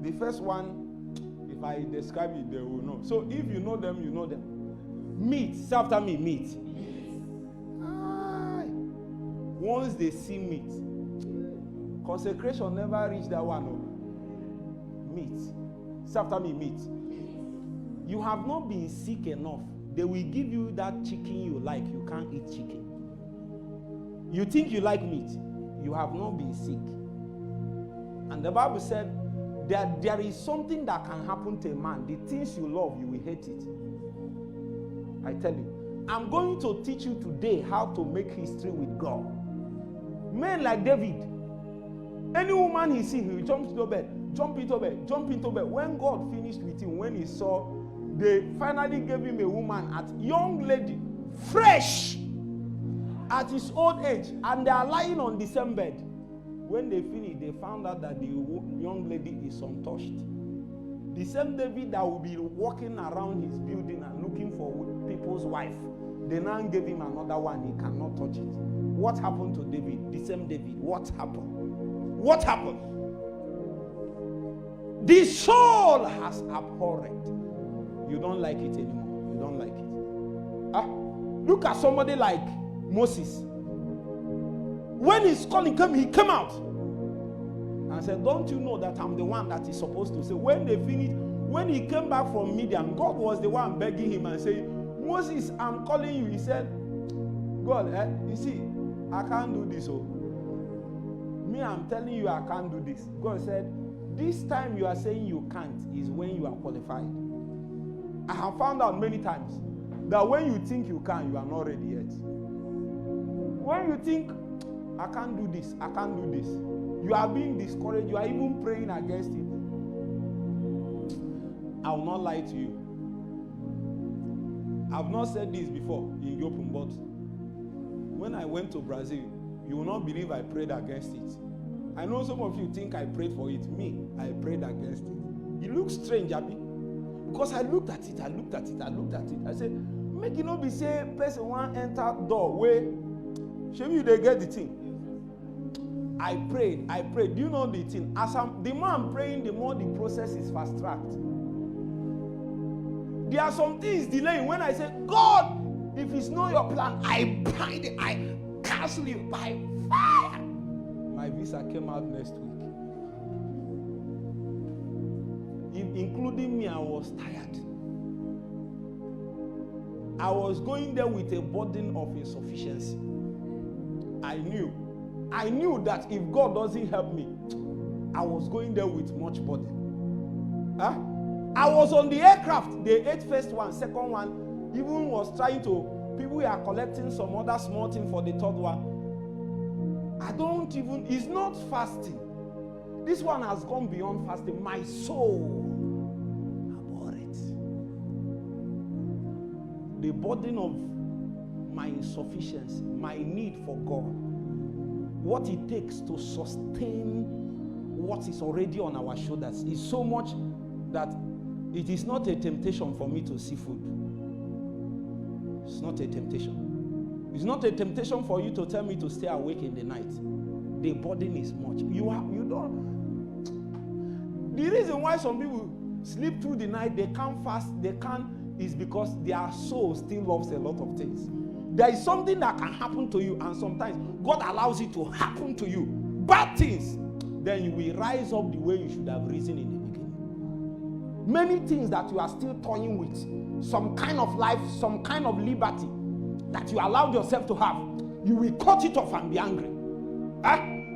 The first one, if I describe it, they will know. So if you know them, you know them. Meat. Say after me, meat. Once they see meat, consecration never reach that one. No. Meat. Say after me, meat. You have not been sick enough. They will give you that chicken you like. You can't eat chicken. You think you like meat. You have not been sick. And the Bible said that there is something that can happen to a man. The things you love, you will hate it. I tell you. I'm going to teach you today how to make history with God. Men like David. Any woman he sees, he will jump into bed. Jump into bed. Jump into bed. When God finished with him, when he saw, they finally gave him a woman at young lady, fresh, at his old age, and they are lying on the same bed. When they finished, they found out that the young lady is untouched. The same David that will be walking around his building and looking for people's wife, they now gave him another one. He cannot touch it. What happened to David? The same David. What happened? What happened? The soul has abhorred. You don't like it anymore. You don't like it. Look at somebody like Moses. When his calling came, he came out and said, don't you know that I'm the one that is supposed to say? When they finished, when he came back from Midian, God was the one begging him and saying, Moses, I'm calling you. He said, God, you see, I can't do this. Oh. Me, I'm telling you I can't do this. God said, this time you are saying you can't is when you are qualified. I have found out many times that when you think you can, you are not ready yet. When you think, I can't do this, I can't do this, you are being discouraged, you are even praying against it. I will not lie to you. I've not said this before in Yopum, but when I went to Brazil, you will not believe I prayed against it. I know some of you think I prayed for it. Me, I prayed against it. It looks strange, Abby. Because I looked at it. I said, make it not be say person one enter door way. Show me they get the thing. I prayed. Do you know the thing? As the more I'm praying, the more the process is fast tracked. There are some things delaying. When I say, God, if it's not your plan, I bind it, I cancel you by fire. My visa came out next week. Including me, I was tired. I was going there with a burden of insufficiency. I knew that if God doesn't help me, I was going there with much burden. I was on the aircraft. They ate first one, second one, even was trying to, people were collecting some other small thing for the third one. It's not fasting. This one has gone beyond fasting. My soul abhor it. The burden of my insufficiency, my need for God, what it takes to sustain what is already on our shoulders is so much that it is not a temptation for me to see food. It's not a temptation. It's not a temptation for you to tell me to stay awake in the night. The burden is much. You don't. The reason why some people sleep through the night, they can't fast, is because their soul still loves a lot of things. There is something that can happen to you, and sometimes God allows it to happen to you. Bad things. Then you will rise up the way you should have risen in the beginning. Many things that you are still toying with, some kind of life, some kind of liberty that you allowed yourself to have, you will cut it off and be angry.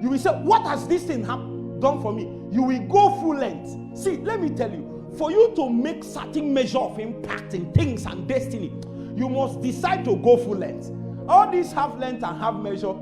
You will say, what has this thing done for me? You will go full length. See, let me tell you, for you to make certain measure of impact in things and destiny, you must decide to go full length. All this half length and half measure,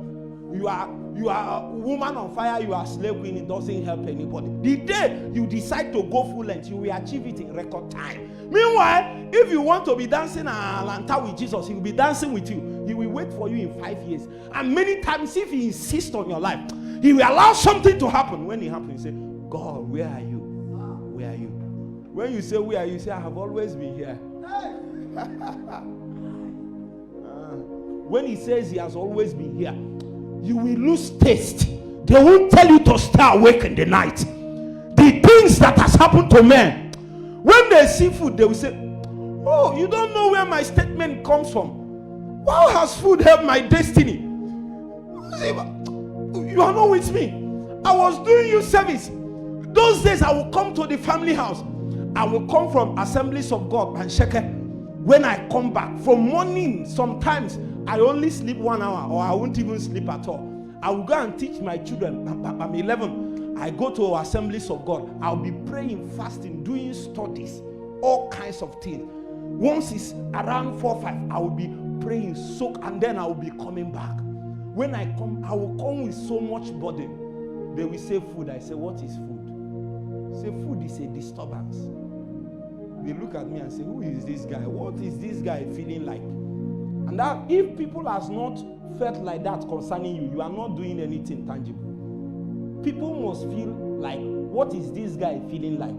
you are a woman on fire, you are a slave queen, it doesn't help anybody. The day you decide to go full length, you will achieve it in record time. Meanwhile, if you want to be dancing a lantern with Jesus, he will be dancing with you. He will wait for you in 5 years. And many times, if he insists on your life, he will allow something to happen. When it happens, you say, God, where are you? Where are you? When you say, where are you? Say, I have always been here. When he says he has always been here, you will lose taste. They won't tell you to stay awake in the night. The things that has happened to men. When they see food, they will say, oh, you don't know where my statement comes from. How has food helped my destiny? You are not with me. I was doing you service. Those days I will come to the family house. I will come from Assemblies of God and Sheke. When I come back from morning, sometimes I only sleep 1 hour, or I won't even sleep at all. I will go and teach my children. I'm 11. I go to Assemblies of God. I'll be praying, fasting, doing studies, all kinds of things. Once it's around 4 or 5, I will be praying, soak, and then I will be coming back. When I come, I will come with so much burden. They will say food. I say, what is food? Say food is a disturbance. They look at me and say, who is this guy? What is this guy feeling like? And that if people has not felt like that concerning you, you are not doing anything tangible. People must feel like, what is this guy feeling like?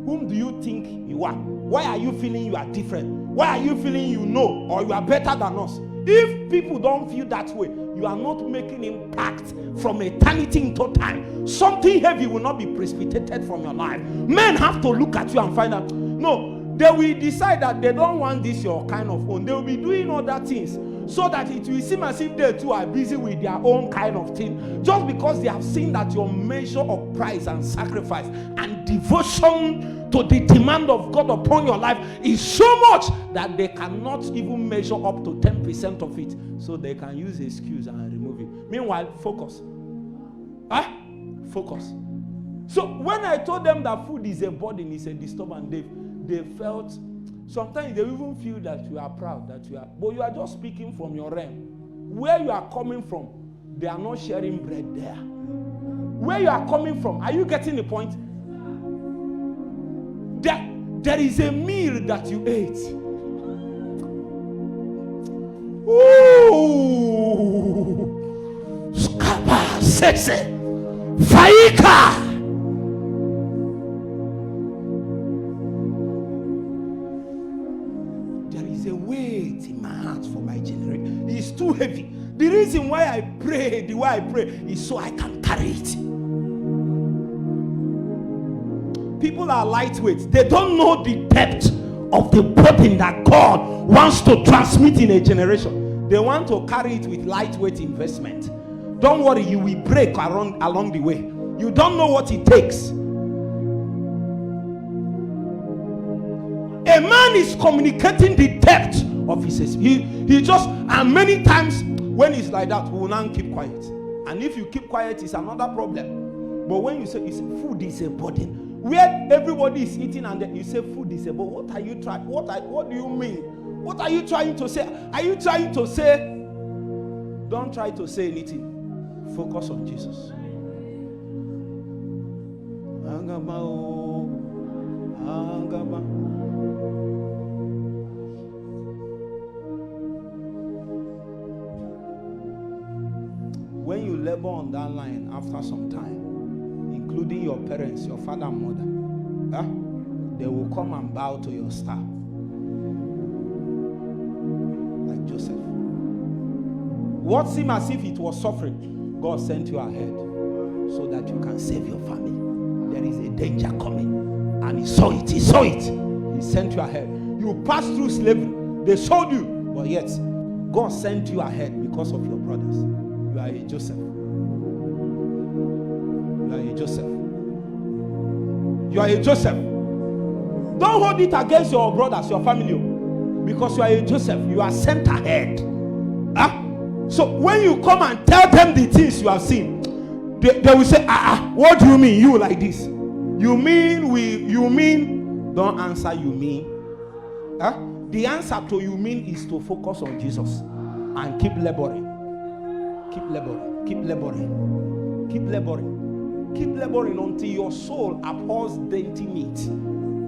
Whom do you think you are? Why are you feeling you are different? Why are you feeling you know or you are better than us? If people don't feel that way, you are not making impact from eternity into time. Something heavy will not be precipitated from your life. Men have to look at you and find out. No, they will decide that they don't want this your kind of own. They will be doing other things so that it will seem as if they too are busy with their own kind of thing. Just because they have seen that your measure of price and sacrifice and devotion to the demand of God upon your life is so much that they cannot even measure up to 10% of it. So they can use excuse and remove it. Meanwhile, focus. Focus. So when I told them that food is a burden, it's a disturbance, they felt, sometimes they even feel that you are proud, that you are, but you are just speaking from your realm. Where you are coming from, they are not sharing bread there. Where you are coming from, are you getting the point? There is a meal that you ate. Ooh, Skaba Sese Faika. It's too heavy. The reason why I pray the way I pray is so I can carry it. People are lightweight. They don't know the depth of the burden that God wants to transmit in a generation. They want to carry it with lightweight investment. Don't worry, you will break along the way. You don't know what it takes. A man is communicating the depth of his he just, and many times when it's like that, we will not keep quiet. And if you keep quiet, it's another problem. But when you say food is a burden, where everybody is eating and then you say food is a burden, what are you trying? What do you mean? What are you trying to say? Are you trying to say? Don't try to say anything. Focus on Jesus. When you labor on that line after some time, including your parents, your father and mother, they will come and bow to your star. Like Joseph. What seemed as if it was suffering, God sent you ahead so that you can save your family. There is a danger coming. And he saw it. He sent you ahead. You passed through slavery. They sold you. But yet, God sent you ahead because of your brothers. You are a Joseph. You are a Joseph. You are a Joseph. Don't hold it against your brothers, your family. Because you are a Joseph. You are sent ahead. So when you come and tell them the things you have seen, they will say, what do you mean? You like this? You mean, don't answer you mean. The answer to you mean is to focus on Jesus and keep laboring. Keep laboring. Keep laboring. Keep laboring. Keep laboring until your soul abhors dainty meat,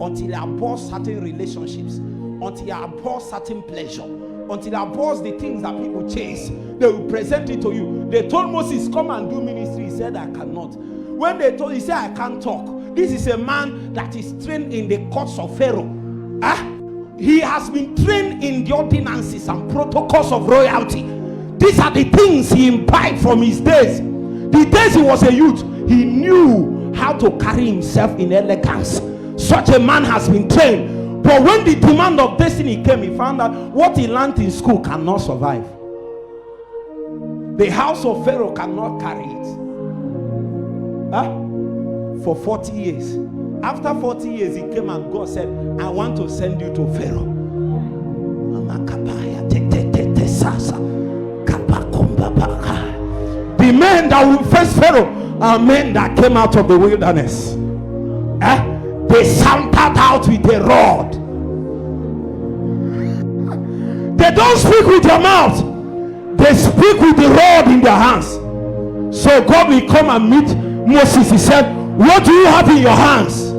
until it abhors certain relationships, until it abhors certain pleasure, until it abhors the things that people chase. They will present it to you. They told Moses, come and do ministry. He said, I cannot. When they told, he said, I can't talk. This is a man that is trained in the courts of Pharaoh. He has been trained in the ordinances and protocols of royalty. These are the things he imbibed from his days. The days he was a youth, he knew how to carry himself in elegance. Such a man has been trained. But when the demand of destiny came, he found out what he learned in school cannot survive. The house of Pharaoh cannot carry it. For 40 years. After 40 years, he came and God said, I want to send you to Pharaoh. The men that will face Pharaoh are men that came out of the wilderness. They santered out with a rod. They don't speak with their mouth. They speak with the rod in their hands. So God will come and meet Moses. He said, what do you have in your hands?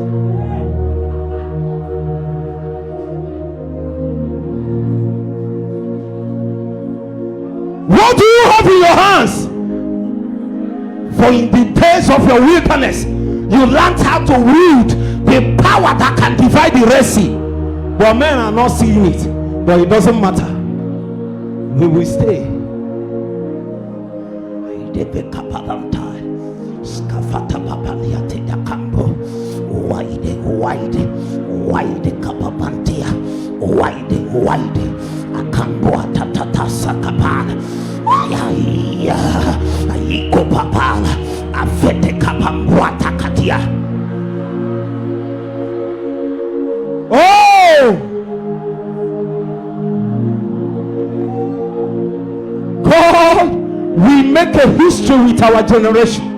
What do you have in your hands? For in the days of your wilderness, you learned how to wield the power that can divide the Red Sea. But men are not seeing it. But it doesn't matter. We will stay. Oh, God, we make a history with our generation.